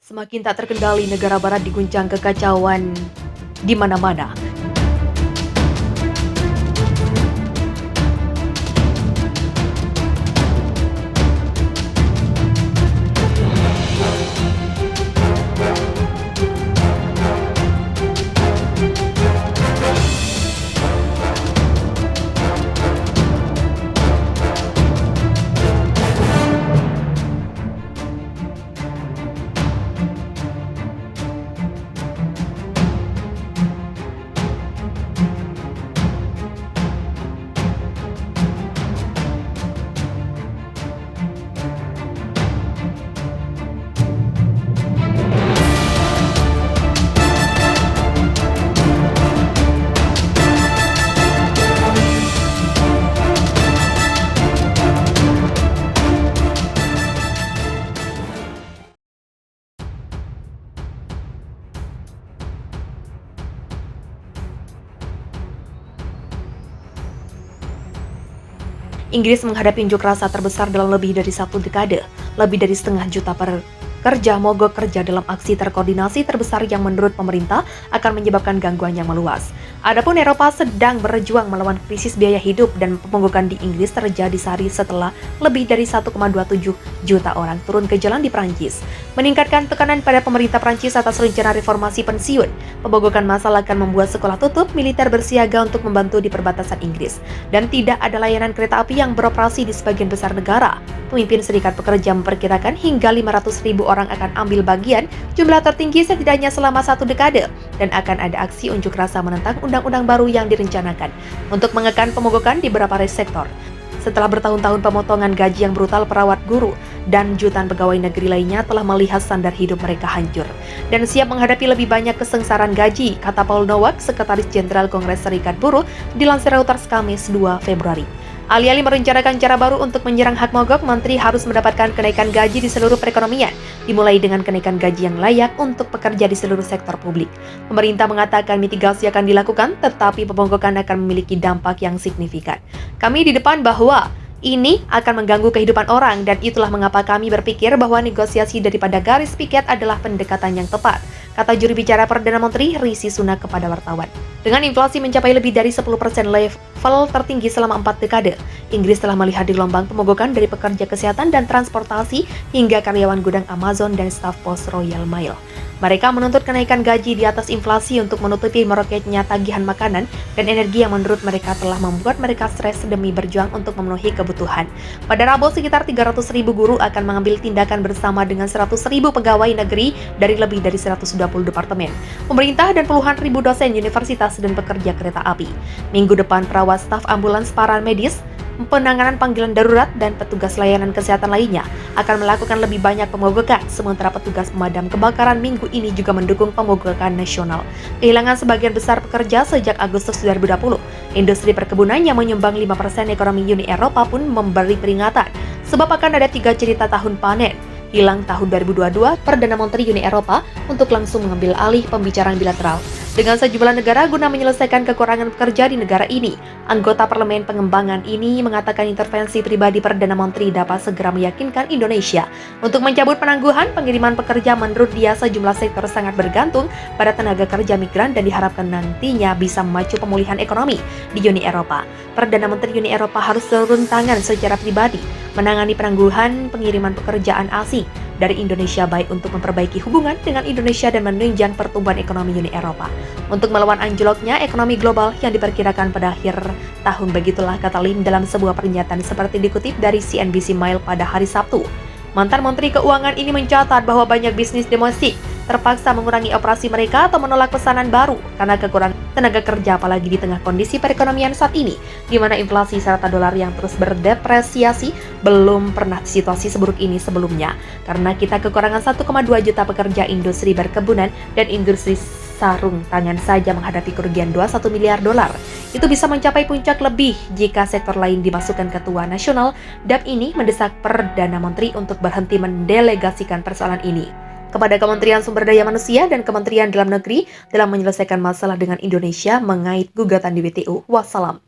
Semakin tak terkendali, negara barat diguncang kekacauan di mana-mana. Inggris menghadapi unjuk rasa terbesar dalam lebih dari satu dekade. Lebih dari setengah juta pekerja mogok kerja dalam aksi terkoordinasi terbesar yang menurut pemerintah akan menyebabkan gangguan yang meluas. Adapun Eropa sedang berjuang melawan krisis biaya hidup dan pemogokan di Inggris terjadi sehari setelah lebih dari 1,27 juta orang turun ke jalan di Prancis. Meningkatkan tekanan pada pemerintah Prancis atas rencana reformasi pensiun. Pemogokan massal akan membuat sekolah tutup, militer bersiaga untuk membantu di perbatasan Inggris, dan tidak ada layanan kereta api yang beroperasi di sebagian besar negara. Pemimpin Serikat Pekerja memperkirakan hingga 500.000 orang akan ambil bagian, jumlah tertinggi setidaknya selama satu dekade, dan akan ada aksi unjuk rasa menentang undang-undang baru yang direncanakan untuk mengekang pemogokan di beberapa sektor. Setelah bertahun-tahun pemotongan gaji yang brutal, perawat, guru, dan jutaan pegawai negeri lainnya telah melihat standar hidup mereka hancur dan siap menghadapi lebih banyak kesengsaraan gaji, kata Paul Nowak, Sekretaris Jenderal Kongres Serikat Buruh, dilansir Reuters Kamis 2 Februari. Alih-alih merencanakan cara baru untuk menyerang hak mogok, Menteri harus mendapatkan kenaikan gaji di seluruh perekonomian, dimulai dengan kenaikan gaji yang layak untuk pekerja di seluruh sektor publik. Pemerintah mengatakan mitigasi akan dilakukan, tetapi pemogokan akan memiliki dampak yang signifikan. Kami di depan bahwa ini akan mengganggu kehidupan orang, dan itulah mengapa kami berpikir bahwa negosiasi daripada garis piket adalah pendekatan yang tepat, kata juru bicara Perdana Menteri Rishi Sunak kepada wartawan. Dengan inflasi mencapai lebih dari 10% level tertinggi selama 4 dekade, Inggris telah melihat gelombang pemogokan dari pekerja kesehatan dan transportasi hingga karyawan gudang Amazon dan staf pos Royal Mail. Mereka menuntut kenaikan gaji di atas inflasi untuk menutupi meroketnya tagihan makanan dan energi yang menurut mereka telah membuat mereka stres demi berjuang untuk memenuhi kebutuhan. Pada Rabu, sekitar 300.000 guru akan mengambil tindakan bersama dengan 100.000 pegawai negeri dari lebih dari 120 departemen, pemerintah, dan puluhan ribu dosen universitas dan pekerja kereta api. Minggu depan, perawat, staf ambulans, paramedis, penanganan panggilan darurat, dan petugas layanan kesehatan lainnya akan melakukan lebih banyak pemogokan, sementara petugas pemadam kebakaran minggu ini juga mendukung pemogokan nasional. Kehilangan sebagian besar pekerja sejak Agustus 2020. Industri perkebunan yang menyumbang 5% ekonomi Uni Eropa pun memberi peringatan, sebab akan ada 3 cerita tahun panen. Hilang tahun 2022, Perdana Menteri Uni Eropa untuk langsung mengambil alih pembicaraan bilateral dengan sejumlah negara guna menyelesaikan kekurangan pekerja di negara ini. Anggota Parlemen Pengembangan ini mengatakan intervensi pribadi Perdana Menteri dapat segera meyakinkan Indonesia untuk mencabut penangguhan pengiriman pekerja. Menurut dia, sejumlah sektor sangat bergantung pada tenaga kerja migran dan diharapkan nantinya bisa memacu pemulihan ekonomi di Uni Eropa. Perdana Menteri Uni Eropa harus turun tangan secara pribadi menangani penangguhan pengiriman pekerjaan asing dari Indonesia, baik untuk memperbaiki hubungan dengan Indonesia dan menunjang pertumbuhan ekonomi Uni Eropa untuk melawan anjloknya ekonomi global yang diperkirakan pada akhir tahun. Begitulah kata Lim dalam sebuah pernyataan seperti dikutip dari CNBC Mail pada hari Sabtu. Mantan Menteri Keuangan ini mencatat bahwa banyak bisnis domestik terpaksa mengurangi operasi mereka atau menolak pesanan baru karena kekurangan tenaga kerja, apalagi di tengah kondisi perekonomian saat ini, di mana inflasi serta dolar yang terus berdepresiasi. Belum pernah situasi seburuk ini sebelumnya, karena kita kekurangan 1,2 juta pekerja industri perkebunan dan industri sarung tangan saja menghadapi kerugian 21 miliar dolar. Itu bisa mencapai puncak lebih jika sektor lain dimasukkan ketua nasional. DAP ini mendesak Perdana Menteri untuk berhenti mendelegasikan persoalan ini kepada Kementerian Sumber Daya Manusia dan Kementerian Dalam Negeri dalam menyelesaikan masalah dengan Indonesia mengait gugatan di WTO. Wassalam.